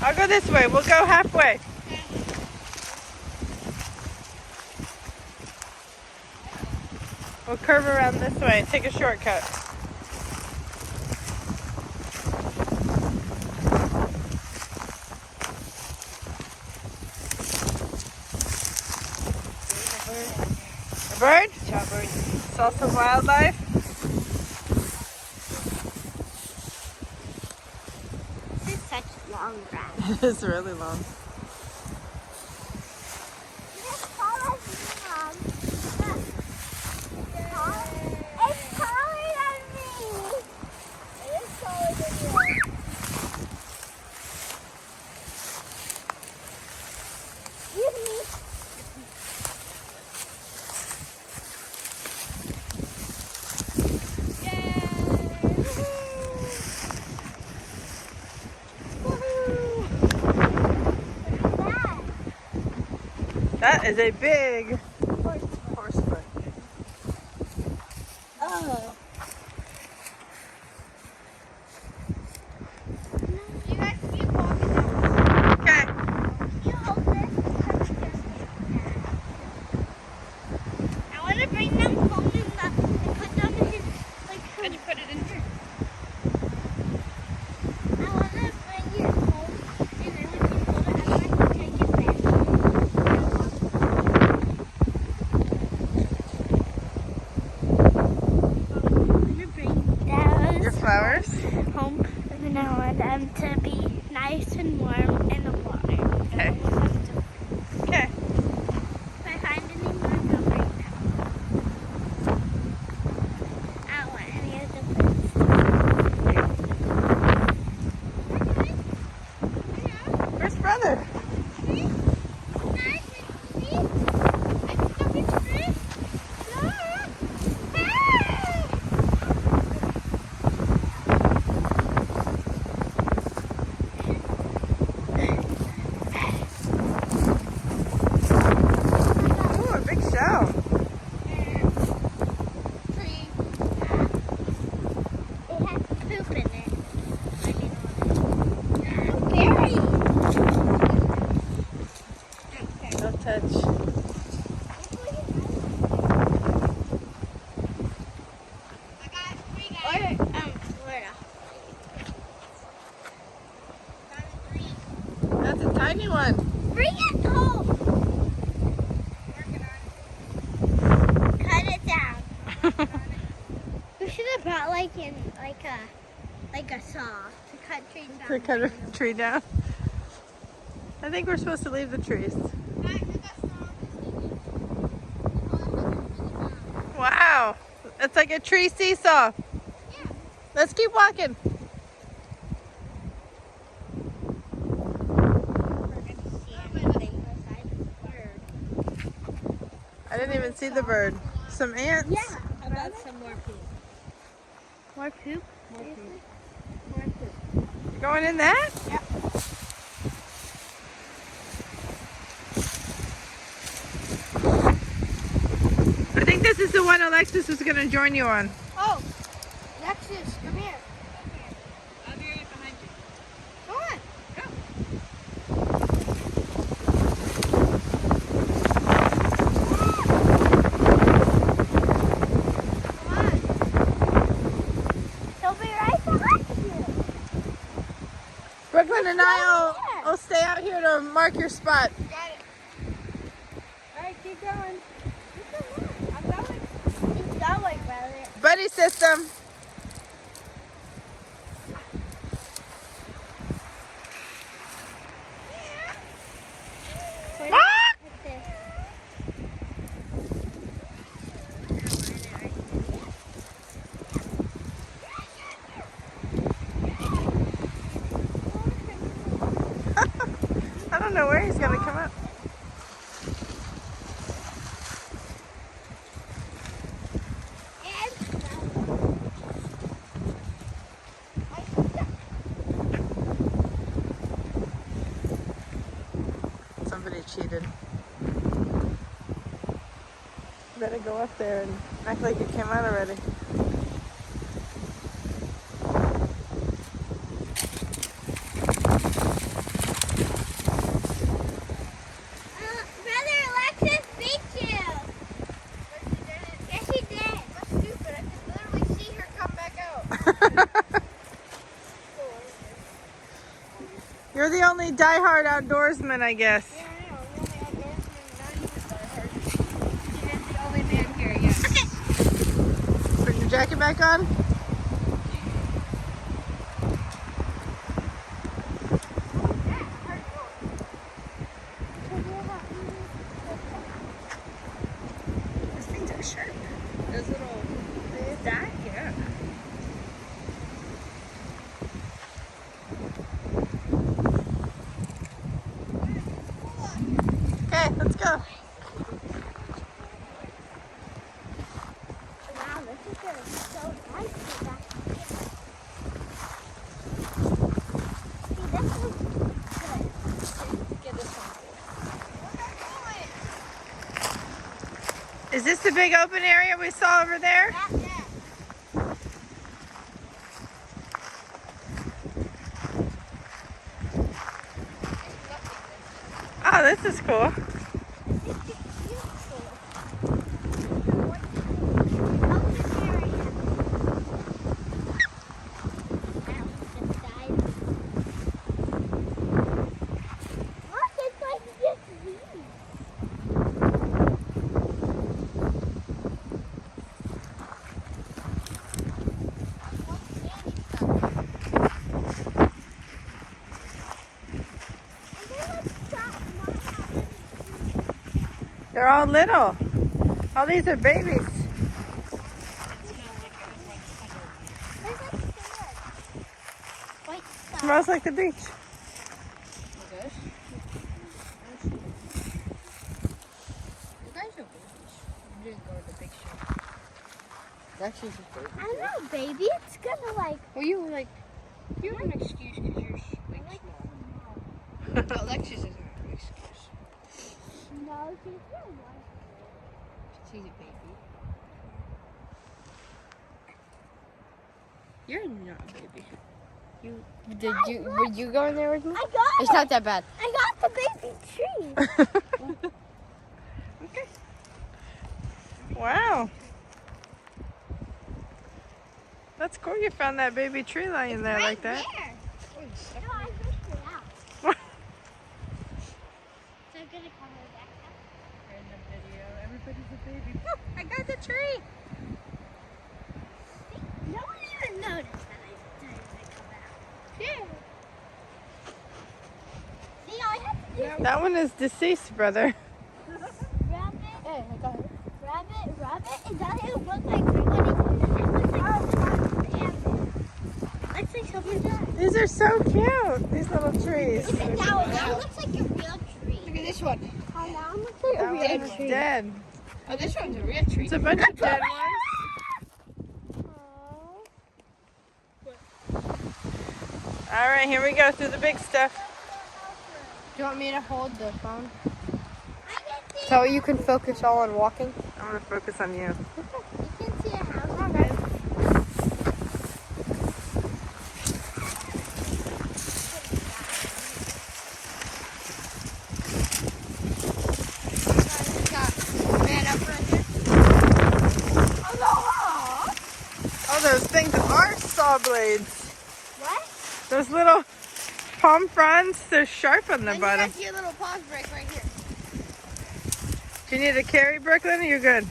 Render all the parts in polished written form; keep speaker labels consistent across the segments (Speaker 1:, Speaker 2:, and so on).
Speaker 1: I'll go this way. We'll go halfway. We'll curve around this way and take a shortcut. A bird?
Speaker 2: Yeah, bird.
Speaker 1: Saw some wildlife.
Speaker 2: This is such long grass.
Speaker 1: It is really long.
Speaker 2: It's taller than me. It is taller than you. Excuse me.
Speaker 1: That is a big horse foot.
Speaker 2: Oh. You guys keep walking now.
Speaker 1: Okay.
Speaker 2: You hold this. I want to bring them home and put them in like.
Speaker 1: And you put it in here.
Speaker 2: I want to bring it home and then when you hold it, I want to take it back.
Speaker 1: Your flowers?
Speaker 2: Home, and then I want them to be nice and warm in the water.
Speaker 1: Okay. Okay.
Speaker 2: If I find any more, I'll bring them. I don't want any of the birds.
Speaker 1: Where's brother? Ooh, a big shell.
Speaker 2: It has poop in it. Berry.
Speaker 1: Don't touch.
Speaker 2: Florida.
Speaker 1: That's a tiny one.
Speaker 2: Bring it home. Cut it down. We should have brought like a saw to cut trees down.
Speaker 1: To cut a tree down. I think we're supposed to leave the trees. Wow. It's like a tree seesaw.
Speaker 2: Yeah.
Speaker 1: Let's keep walking. I didn't even see the bird. Some ants.
Speaker 2: Yeah. How about some more poop? More poop? More poop. More poop.
Speaker 1: You going in that?
Speaker 2: Yep.
Speaker 1: I think this is the one Alexis was going to join you on.
Speaker 2: Oh, Alexis, come here.
Speaker 1: I'll be right behind you.
Speaker 2: Go on.
Speaker 1: Go.
Speaker 2: Come on. He'll be right behind you.
Speaker 1: Brooklyn and I will stay out here to mark your spot.
Speaker 2: Got it. All right, keep going. I'm going. Keep going, brother.
Speaker 1: Buddy system. I don't know where he's going to come up. Somebody cheated. You better go up there and act like you came out already. You're the only diehard outdoorsman, I guess.
Speaker 3: Yeah, I know. I'm the only outdoorsman, not even diehard. He is the only man here, yes.
Speaker 1: Put your jacket back on.
Speaker 3: Those things are sharp. Those little, that, yeah.
Speaker 1: Okay, let's go.
Speaker 2: Wow, this is gonna be so nice. See, this is good.
Speaker 3: Get this one.
Speaker 1: Is this the big open area we saw over there?
Speaker 2: Not that.
Speaker 1: Oh, this is cool. They're all little. All these are babies. Smells like the beach.
Speaker 3: You guys are babies. You didn't go to the big show. That's just a baby.
Speaker 2: I don't know, baby. It's gonna like.
Speaker 3: Well, you were like, you have an excuse because you're like small. Alexis doesn't have an excuse.
Speaker 2: No, she's not.
Speaker 3: She's a baby. You're not a baby. Were you going there with me?
Speaker 2: I got
Speaker 3: It's
Speaker 2: it.
Speaker 3: not that bad.
Speaker 2: I got the baby tree.
Speaker 3: Okay.
Speaker 1: Wow. That's cool you found that baby tree lying there like that.
Speaker 2: There. No, I pushed it out. So I'm gonna come back up.
Speaker 3: In the video, everybody's a baby. I got the tree.
Speaker 2: No one even noticed that I come out.
Speaker 3: Yeah.
Speaker 2: See, all I have to do
Speaker 1: That one is deceased, brother.
Speaker 2: is
Speaker 3: Hey, I got it.
Speaker 2: rub it. It doesn't look like somebody. It looks like Let's say something does.
Speaker 1: These are so cute, these little trees.
Speaker 2: Even now, it looks like a real tree.
Speaker 3: Look at this one.
Speaker 2: Oh, now it looks like
Speaker 1: That
Speaker 2: a
Speaker 1: one
Speaker 2: real
Speaker 1: is
Speaker 2: tree.
Speaker 1: dead.
Speaker 3: Oh, this one's a real tree.
Speaker 1: It's a bunch of dead ones. All right, here we go through the big stuff.
Speaker 3: Do you want me to hold the phone?
Speaker 2: I can see.
Speaker 3: So you can focus all on walking?
Speaker 1: I'm gonna focus on you.
Speaker 2: You can see a house.
Speaker 3: Man up right here.
Speaker 1: Oh, those things are saw blades.
Speaker 2: What?
Speaker 1: Those little palm fronds, they're sharp on the
Speaker 3: And
Speaker 1: bottom.
Speaker 3: you see a little pause break right here.
Speaker 1: Do you need a carry, Brooklyn, or you're good?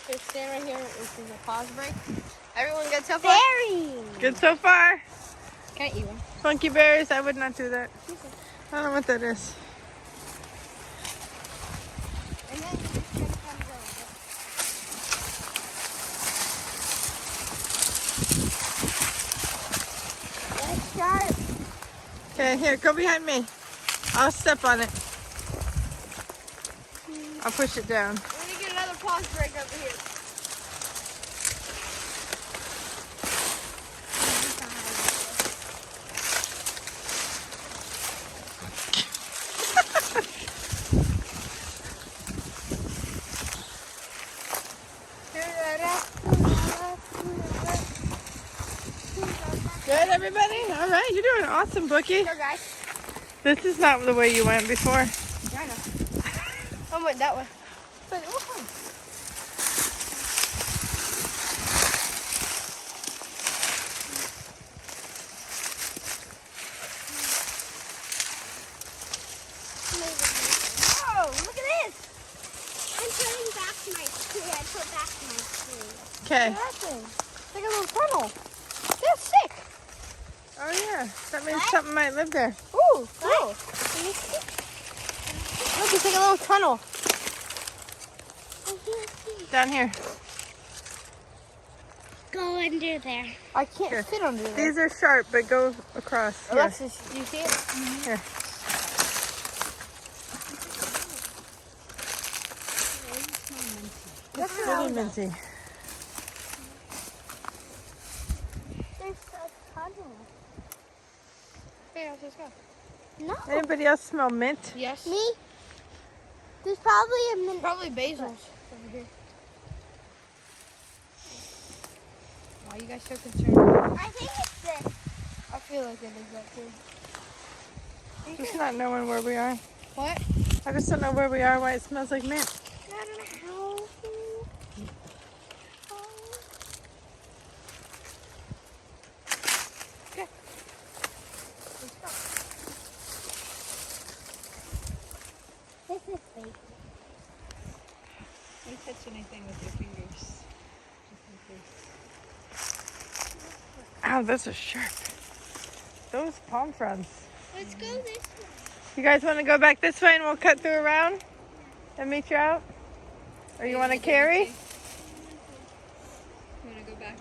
Speaker 3: So stand right here. This is a pause break. Everyone good so far?
Speaker 2: Berry.
Speaker 1: Good so far?
Speaker 3: Can I eat one?
Speaker 1: Funky berries, I would not do that. I don't know what that is.
Speaker 2: And then you just gonna come over. That's sharp.
Speaker 1: Okay, here, go behind me. I'll step on it. I'll push it down.
Speaker 3: We're gonna get another pause break over here.
Speaker 1: Good, everybody? All right, you're doing awesome, Bookie.
Speaker 3: Go, guys.
Speaker 1: This is not the way you went before.
Speaker 3: I know. I went that way. But oh,
Speaker 2: Whoa, look at this. I'm putting back my tree. I put back my tree.
Speaker 1: Okay.
Speaker 3: that thing. It's like a little tunnel. That's sick.
Speaker 1: Oh yeah, that means
Speaker 2: What?
Speaker 1: something might live there.
Speaker 3: Ooh, cool. Look, it's like a little tunnel.
Speaker 2: I can't see.
Speaker 1: Down here.
Speaker 2: Go under there.
Speaker 3: I can't
Speaker 1: Here.
Speaker 3: fit under there.
Speaker 1: These are sharp, but go across. Here.
Speaker 3: Alexis, do you see it?
Speaker 1: Here.
Speaker 3: That's
Speaker 1: It's really minty.
Speaker 2: There's a tunnel.
Speaker 3: Hey, let's go.
Speaker 2: No.
Speaker 1: Anybody else smell mint?
Speaker 3: Yes.
Speaker 2: Me? There's probably a minute.
Speaker 3: Probably basil's over here. Why are you guys so concerned?
Speaker 2: I think it's this.
Speaker 3: I feel like it is that too.
Speaker 1: Just not knowing where we are.
Speaker 3: What?
Speaker 1: I just don't know where we are, why it smells like mint.
Speaker 2: I don't know how. This is fake.
Speaker 3: Don't touch anything with your fingers.
Speaker 1: Ow, those are sharp. Those palm fronds.
Speaker 2: Let's go this way.
Speaker 1: You guys want to go back this way and we'll cut through around and meet you out? Or you want to carry?
Speaker 3: You want to go back?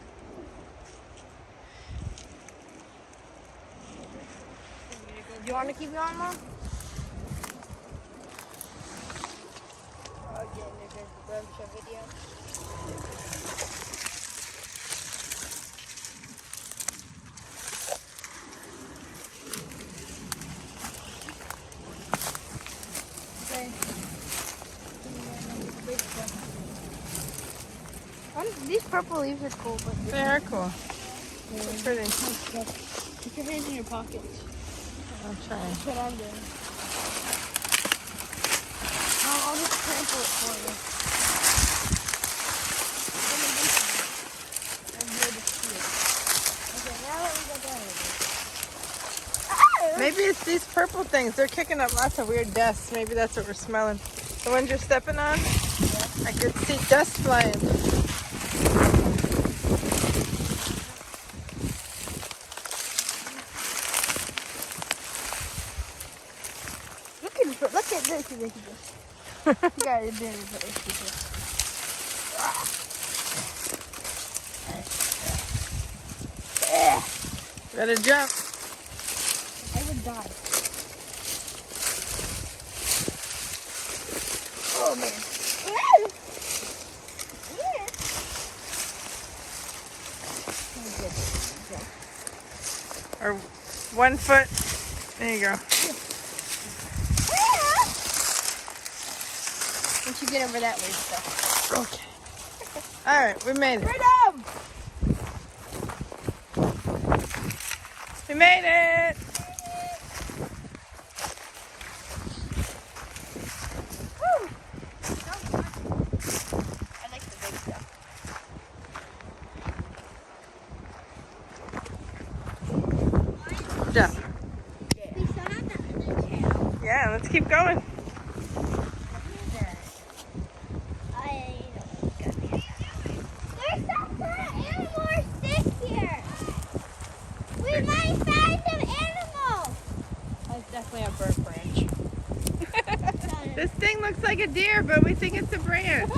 Speaker 3: Do you want to keep going, Mom? Again, there's the Bremsha video. Okay. These purple leaves are cool, but
Speaker 1: They are cool. They're pretty.
Speaker 3: keep your hands in your pockets.
Speaker 1: I'll try.
Speaker 3: That's what I'm doing. I'll just trample it for you. I'm here to see it. Okay, now let me go down with it.
Speaker 1: Maybe it's these purple things. They're kicking up lots of weird dust. Maybe that's what we're smelling. The ones you're stepping on? I could see dust flying.
Speaker 3: Look at this. You guys did it.
Speaker 1: Gotta jump.
Speaker 3: I would die. Oh man.
Speaker 1: Or 1 foot. There you go.
Speaker 3: Once you get over that weird stuff.
Speaker 1: Okay. All right, we made it.
Speaker 3: Freedom!
Speaker 1: We made it.
Speaker 3: Woo! I like the big stuff.
Speaker 1: Jump.
Speaker 2: We still have the other tail.
Speaker 1: Yeah, let's keep going.
Speaker 2: I don't know. There's some kind of animal or stick here. We might find an animal.
Speaker 3: That's definitely a bird branch.
Speaker 1: This thing looks like a deer, but we think it's a branch.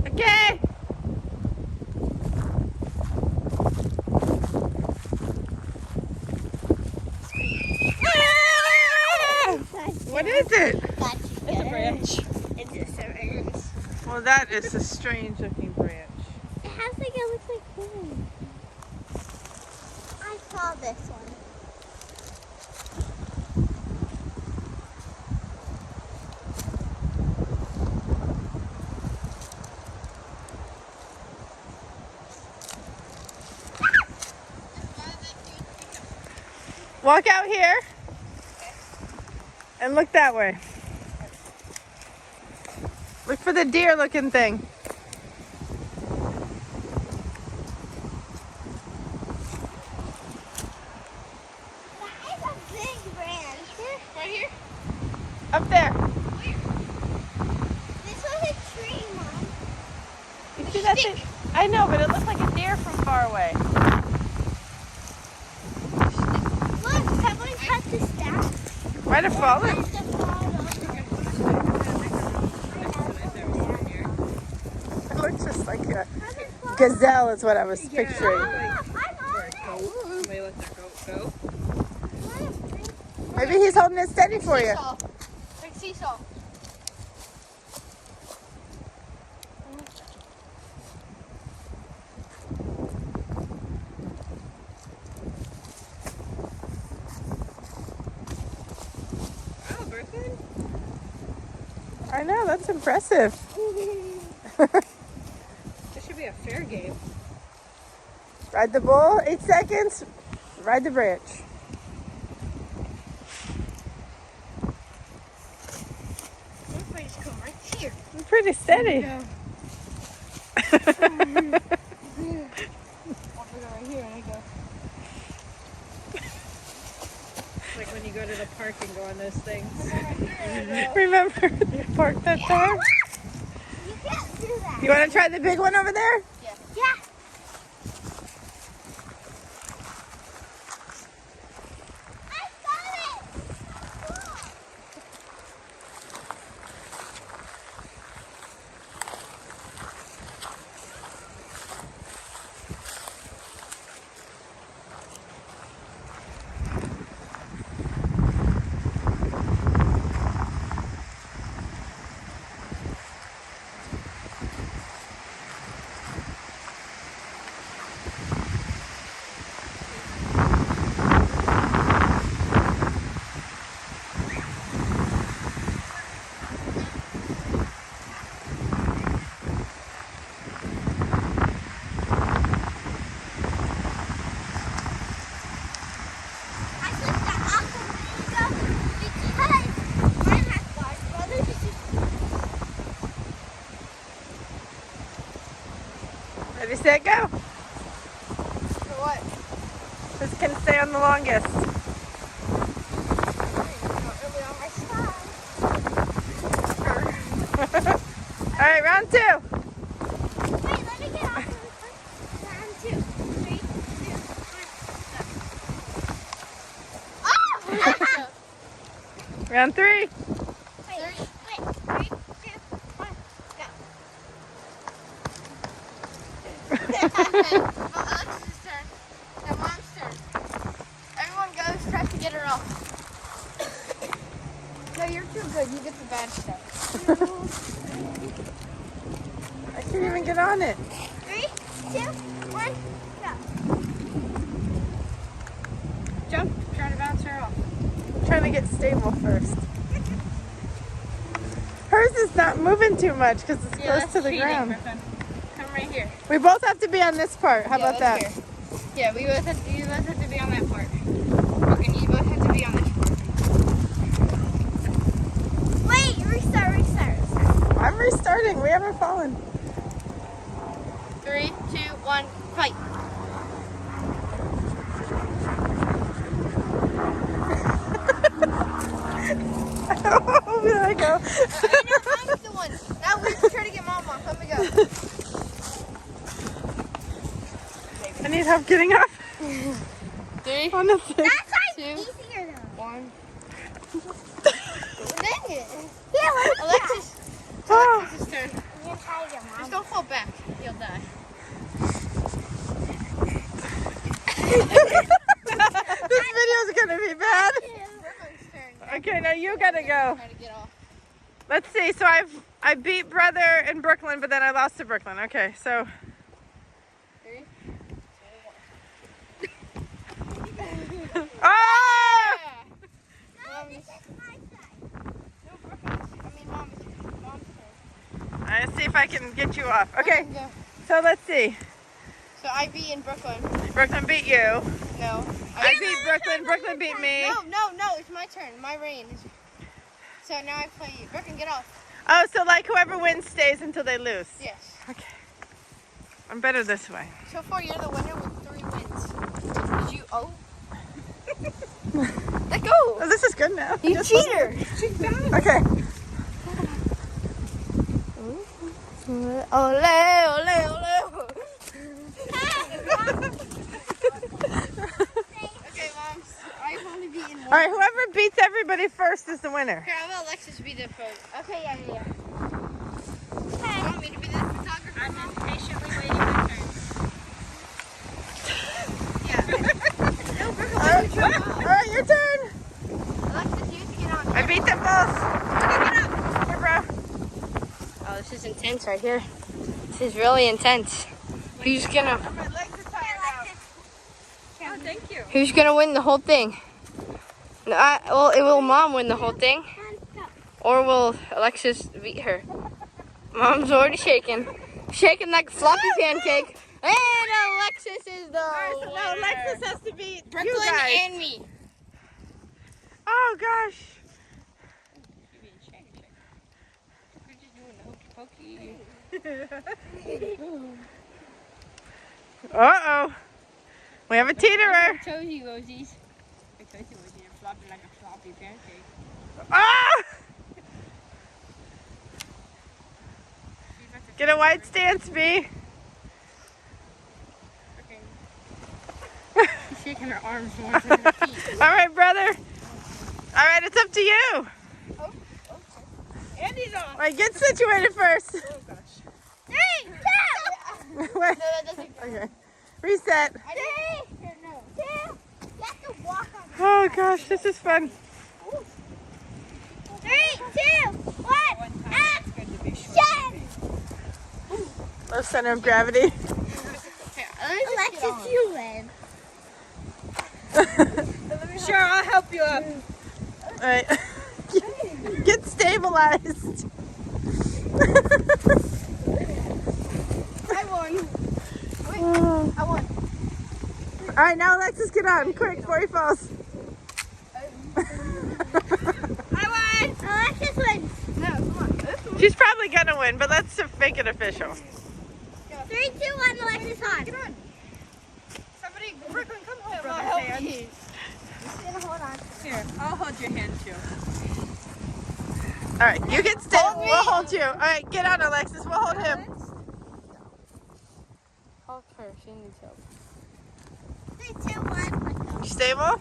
Speaker 1: Okay. What is it?
Speaker 2: It's
Speaker 3: a branch.
Speaker 2: It's just a branch.
Speaker 1: Well, that is a strange looking branch.
Speaker 2: It has like it looks like food. I saw this one.
Speaker 1: Walk out here and look that way. Look for the deer looking thing.
Speaker 2: That is a big branch.
Speaker 3: Right here?
Speaker 1: Up there.
Speaker 2: This was a tree, Mom.
Speaker 1: You see that thing? I know, but it looked like a deer from far away.
Speaker 2: Look, someone cut the staff.
Speaker 1: Might have fallen.
Speaker 2: Cut the bottom.
Speaker 1: It looks just like a gazelle is what I was picturing.
Speaker 2: I'm on it.
Speaker 3: Somebody let that go.
Speaker 1: Maybe he's holding it steady for you.
Speaker 3: Seesaw. Like seesaw. Oh, Brooklyn.
Speaker 1: I know, that's impressive.
Speaker 3: This should be a fair game.
Speaker 1: Ride the bull, 8 seconds. Ride the branch.
Speaker 3: What if I just come right here?
Speaker 1: Pretty steady.
Speaker 3: I'll go right here and I go. Like when you go to the park and go on those things.
Speaker 1: Remember the park that time?
Speaker 2: You can't do that.
Speaker 1: You want to try the big one over there?
Speaker 2: Yeah. I got it. I took the aqua because mine has bars. Brothers is just
Speaker 1: Ready, set, go.
Speaker 3: For what?
Speaker 1: This can stay on the longest. All right, round 2.
Speaker 2: Wait, let me get off of the round 2. 3, 2, 1. Oh!
Speaker 1: Round 3.
Speaker 2: Wait, 3, 2, 1, go.
Speaker 3: Alexis's turn. Now Mom's turn. Everyone goes, tries to get her off. No, you're too good. You get the bad stuff.
Speaker 1: I can't even get on it.
Speaker 2: 3, 2, 1, go.
Speaker 3: Jump. Try to bounce her off.
Speaker 1: I'm trying to get stable first. Hers is not moving too much because it's close to the ground.
Speaker 3: Come right here.
Speaker 1: We both have to be on this part. How about that?
Speaker 3: Here. Yeah, you both have to be on that part. Okay, you both have to be on this part.
Speaker 2: Wait, restart.
Speaker 1: I'm restarting. We haven't fallen.
Speaker 3: 3, 2, 1, fight.
Speaker 1: Oh, there I go.
Speaker 3: I know, I'm the one. Now we try to get Mom off. Let me go.
Speaker 1: I need help getting up.
Speaker 3: 3,
Speaker 1: On the thing.
Speaker 2: That's like
Speaker 3: 2,
Speaker 2: easier though.
Speaker 3: 1.
Speaker 2: Dang it. Yeah, let's
Speaker 3: Alexis.
Speaker 1: Oh,
Speaker 3: Alexis' turn.
Speaker 2: I'm gonna try to get
Speaker 3: Just
Speaker 2: Mom.
Speaker 3: don't fall back. You'll die.
Speaker 1: this video's gonna be bad.
Speaker 3: Brooklyn's turn.
Speaker 1: Okay, now you gotta go.
Speaker 3: Try to get off.
Speaker 1: Let's see. So I beat brother in Brooklyn, but then I lost to Brooklyn. Okay, so
Speaker 3: 3, 2, 1.
Speaker 1: oh!
Speaker 2: No, this is my side.
Speaker 3: No, Brooklyn's. Mom's turn.
Speaker 1: Let's see if I can get you off. Okay,
Speaker 3: Go.
Speaker 1: so let's see.
Speaker 3: So I beat in Brooklyn.
Speaker 1: Brooklyn beat you.
Speaker 3: No.
Speaker 1: I beat Brooklyn. Brooklyn beat me.
Speaker 3: No, it's my turn. My reign. So now I play you. Brooklyn, get off.
Speaker 1: Oh, so like whoever wins stays until they lose.
Speaker 3: Yes.
Speaker 1: Okay. I'm better this way.
Speaker 3: So far, you're the winner with 3 wins. Did you? Oh. Let go.
Speaker 1: Oh, this is good now.
Speaker 3: You cheater.
Speaker 1: Okay.
Speaker 3: Ole, ole, ole. Okay, Mom. I've only beaten one.
Speaker 1: All right, whoever beats everybody first is the winner.
Speaker 3: Here, I'll let Alexis be the pro. Okay, yeah. You want me to be the photographer?
Speaker 4: I'm just patiently waiting my turn.
Speaker 1: All right, your turn.
Speaker 3: Alexis, you have to get on.
Speaker 1: I beat them both. Here, bro.
Speaker 3: Oh, this is intense right here. This is really intense. Who's gonna
Speaker 1: My legs are tired out.
Speaker 4: Oh, thank you.
Speaker 3: Who's gonna win the whole thing? No, will Mom win the whole thing, or will Alexis beat her? Mom's already shaking like a floppy pancake. And Alexis is the
Speaker 1: All right, so now
Speaker 3: winner.
Speaker 1: Alexis has to beat you
Speaker 3: Brooklyn
Speaker 1: guys.
Speaker 3: and me.
Speaker 1: Oh gosh.
Speaker 3: We're just doing the hokey pokey.
Speaker 1: Uh-oh. We have a teeterer.
Speaker 3: Tozy Wozies. Tozy Wozies are flopping like a floppy pancake.
Speaker 1: Ah! Get a white stance, B.
Speaker 3: She's shaking her arms more than her feet.
Speaker 1: All right, brother. All right, it's up to you.
Speaker 4: Andy's off.
Speaker 1: All right, get situated first.
Speaker 4: Oh, gosh.
Speaker 2: 3, 2.
Speaker 1: Wait.
Speaker 3: No, that doesn't go.
Speaker 1: Okay. Reset.
Speaker 2: 3, 2. You have to walk on.
Speaker 1: Oh gosh, this is fun.
Speaker 2: 3, 2, 1. Action!
Speaker 1: Low center of gravity.
Speaker 3: Here, let me just get on.
Speaker 2: Alexis, you win.
Speaker 4: Sure, I'll help you up.
Speaker 1: All right. Get stabilized.
Speaker 3: I won.
Speaker 1: Oh.
Speaker 3: I won.
Speaker 1: All right, now Alexis, get on quick before he falls.
Speaker 2: I won. Alexis wins.
Speaker 3: No, come on.
Speaker 1: She's probably gonna win, but let's make it official.
Speaker 2: 3, 2, 1. Alexis on.
Speaker 3: Somebody, Brooklyn, come hold
Speaker 4: Brother
Speaker 3: my help
Speaker 4: hand.
Speaker 3: me.
Speaker 2: Hold on.
Speaker 4: Here, I'll hold your hand too.
Speaker 1: All right, you can stay.
Speaker 3: Hold me.
Speaker 1: We'll hold you. All right, get on, Alexis. We'll hold him.
Speaker 3: Hold her. She needs help.
Speaker 2: 3, 2, 1. Let's go.
Speaker 1: You stable?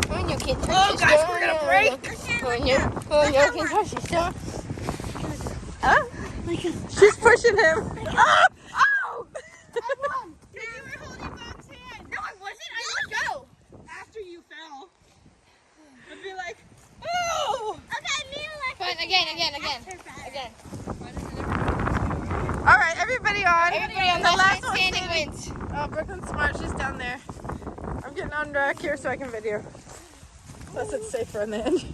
Speaker 3: When you can touch
Speaker 4: Oh,
Speaker 3: this
Speaker 4: gosh,
Speaker 3: stuff.
Speaker 4: we're gonna break.
Speaker 3: When you can touch this stuff.
Speaker 1: Huh? She's pushing him. Oh! Oh!
Speaker 4: You were holding Mom's hand.
Speaker 3: No, I wasn't. I let go.
Speaker 4: After you fell. I'd be like, oh!
Speaker 2: Okay, me and Alexis.
Speaker 3: Fine, again.
Speaker 1: All right, everybody on.
Speaker 3: Everybody on
Speaker 1: the
Speaker 3: the
Speaker 1: last
Speaker 3: last
Speaker 1: one
Speaker 3: standing
Speaker 1: standing.
Speaker 3: wins.
Speaker 1: Oh, Brooklyn's smart. She's down there. I'm getting on back here so I can video. Plus, it's safer on the end.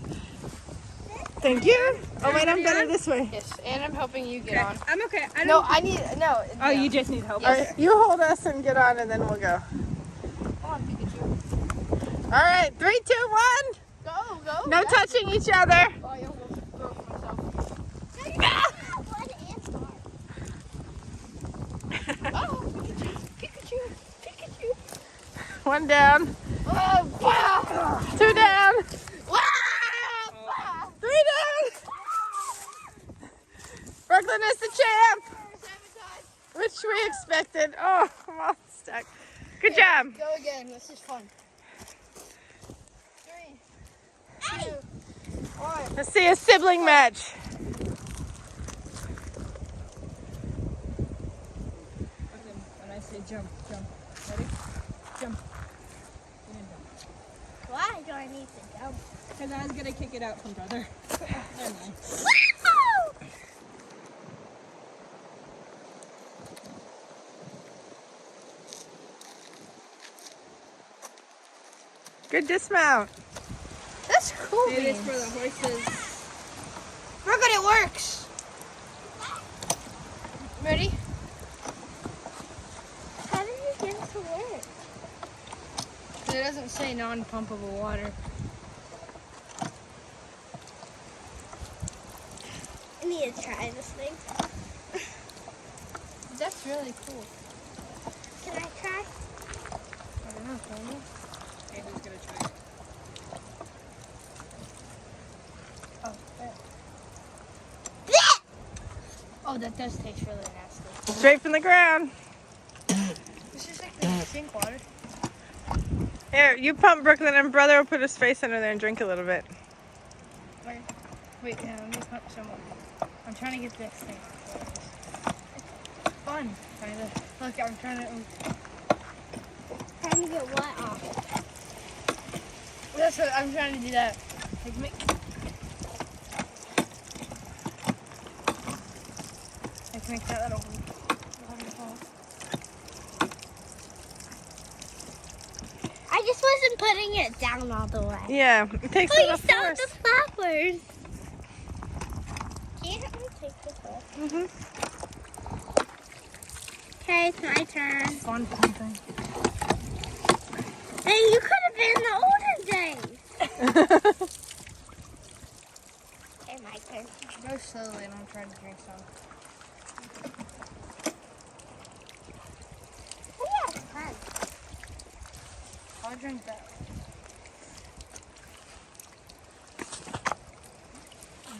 Speaker 1: Thank you. Oh wait, I'm better this way.
Speaker 3: Yes, and I'm helping you get
Speaker 4: Okay,
Speaker 3: on.
Speaker 4: I'm okay. I
Speaker 3: No,
Speaker 4: don't.
Speaker 3: I need no.
Speaker 4: Oh, you just need help.
Speaker 1: All right, you hold us and get on, and then we'll go.
Speaker 3: Come on, Pikachu.
Speaker 1: All right, 3, 2, 1.
Speaker 3: Go.
Speaker 1: No touching each other.
Speaker 3: Oh, I almost broke myself. Oh, Pikachu.
Speaker 1: One down.
Speaker 3: Oh, wow.
Speaker 1: 2 down.
Speaker 3: Wow.
Speaker 1: 3 down. Brooklyn is the champ, which we expected. Oh, I'm all stuck. Good job.
Speaker 3: Go again. This is fun. 3, 2, 1.
Speaker 1: Let's see a sibling match.
Speaker 4: When I say jump. Ready? Jump.
Speaker 2: Why do I need to jump?
Speaker 4: Because I was going to kick it out from brother. Never mind.
Speaker 1: Good dismount.
Speaker 3: That's cool.
Speaker 4: Maybe it's for the horses.
Speaker 3: Brooklyn, it works. Ready?
Speaker 2: How did you get it to work?
Speaker 3: It doesn't say non-pumpable water.
Speaker 2: I need to try this thing.
Speaker 3: That's really cool.
Speaker 2: Can I try?
Speaker 3: I don't know, can you?
Speaker 4: Okay, who's gonna try it?
Speaker 3: Oh, there. Oh, that does taste really nasty.
Speaker 1: Straight from the ground.
Speaker 3: This is like the sink water.
Speaker 1: Here, you pump Brooklyn and brother will put his face under there and drink a little bit.
Speaker 3: Wait, yeah, let me pump some more. I'm trying to get this thing off. It's fun, kind of. Look, I'm trying to.
Speaker 2: Trying to get what off?
Speaker 3: That's what I'm trying to do that. Like, make that little.
Speaker 2: I just wasn't putting it down all the way.
Speaker 1: Yeah, it takes
Speaker 2: Oh,
Speaker 1: a
Speaker 2: you
Speaker 1: little
Speaker 2: saw
Speaker 1: force.
Speaker 2: the flowers. Can you help me take this off?
Speaker 1: Mhm.
Speaker 2: Okay, it's my turn.
Speaker 3: Fun thing.
Speaker 2: Hey, you could have been in the olden days. Okay, my turn.
Speaker 3: Go slowly and I'm trying to drink some.
Speaker 2: Oh, yeah, it's fun.
Speaker 3: I'll drink that.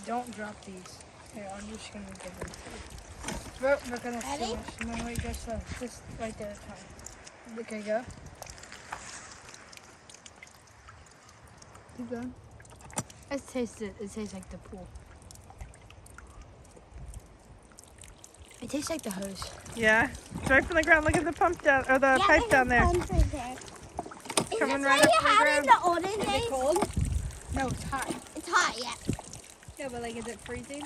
Speaker 3: Don't drop these. Here, I'm just gonna give them to you. We're gonna
Speaker 2: Ready?
Speaker 3: finish. No, wait, just right there at the time. Okay, go. Keep going. It tastes like the pool. It tastes like the hose.
Speaker 1: Yeah, straight from the ground. Look at the pump down, or the
Speaker 2: Yeah,
Speaker 1: pipe
Speaker 2: there's
Speaker 1: down
Speaker 2: a
Speaker 1: there.
Speaker 2: pump right there. Is
Speaker 1: Coming
Speaker 2: this
Speaker 1: right
Speaker 2: what
Speaker 1: up
Speaker 2: you
Speaker 1: from the
Speaker 2: had
Speaker 1: ground.
Speaker 2: in the olden
Speaker 4: Is
Speaker 2: days?
Speaker 4: it cold?
Speaker 3: No, it's hot.
Speaker 2: It's hot, yeah.
Speaker 4: No, but like, is it freezing?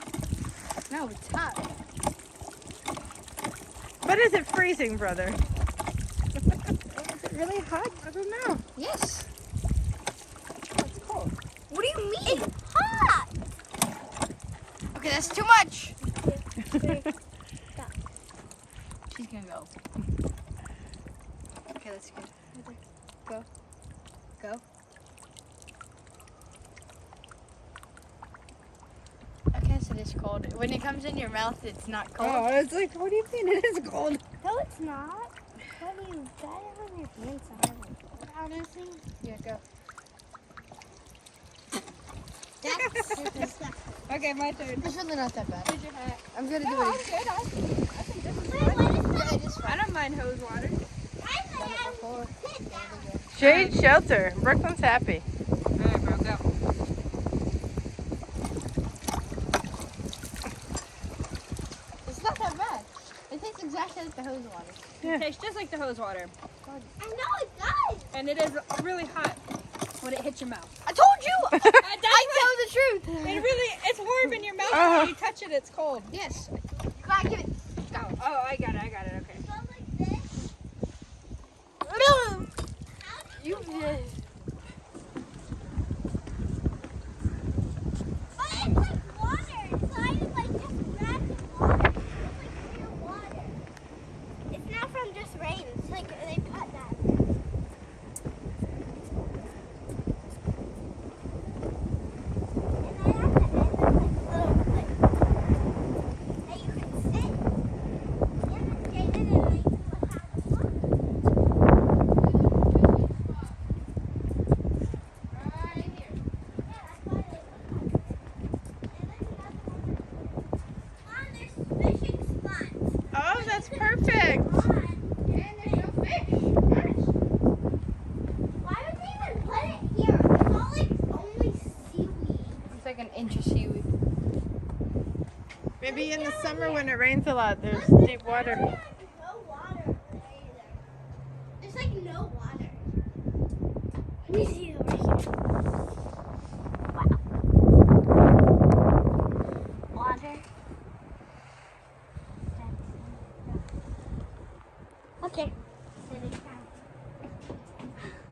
Speaker 3: No, it's hot.
Speaker 1: But is it freezing, brother? Is it really hot? I don't know.
Speaker 3: Yes.
Speaker 1: It's cold.
Speaker 3: What do you mean?
Speaker 2: It's hot.
Speaker 3: Okay, that's too much. She's gonna go. Okay, that's good. Go. Go. Okay, so it is cold. When it comes in your mouth, it's not cold.
Speaker 4: Oh, it's like, what do you mean? It is cold.
Speaker 2: No, it's not. What do you got it on your hands? Honestly,
Speaker 3: Yeah, go.
Speaker 2: that's
Speaker 4: Okay, my turn.
Speaker 3: It's really not that bad.
Speaker 4: Here's your hat.
Speaker 3: I'm gonna do
Speaker 4: No, I'm
Speaker 3: it.
Speaker 4: good. I think this is
Speaker 2: Wait,
Speaker 4: fun.
Speaker 2: what is
Speaker 3: Yeah,
Speaker 2: that?
Speaker 3: it is
Speaker 4: I
Speaker 3: fun.
Speaker 4: don't mind hose water.
Speaker 2: I
Speaker 3: Done it before.
Speaker 2: sit down.
Speaker 1: Shade, shelter. Brooklyn's happy.
Speaker 4: Alright, bro, go.
Speaker 3: It's not that bad. It tastes exactly like the hose water.
Speaker 1: Yeah.
Speaker 4: It tastes just like the hose water.
Speaker 2: I know it does.
Speaker 4: And it is really hot when it hits your mouth.
Speaker 3: I told you!
Speaker 4: It
Speaker 3: I tell the truth!
Speaker 4: It really, it's warm in your mouth.
Speaker 1: Uh-huh.
Speaker 4: When you touch it, it's cold.
Speaker 3: Yes. Come on, give it. Go.
Speaker 4: Oh, I got it, okay.
Speaker 2: It goes like this.
Speaker 3: No!
Speaker 2: How do
Speaker 3: You did.
Speaker 2: But it's like water. It's not even like just random water. It's like pure water. It's not from just rain. It's like they put that. And I have to end it like little clips that you can sit. And then Jaden and Nathan would have fun. Yeah, that's why they put that. And there's another one. Mom, there's fishing spots.
Speaker 1: Oh, that's perfect.
Speaker 2: Why would they even put it here? There's all like only seaweed.
Speaker 3: It's like an inch of seaweed.
Speaker 1: Maybe in the summer when it rains a lot, there's deep water.
Speaker 2: There's no water over there either. There's like no water. Let me see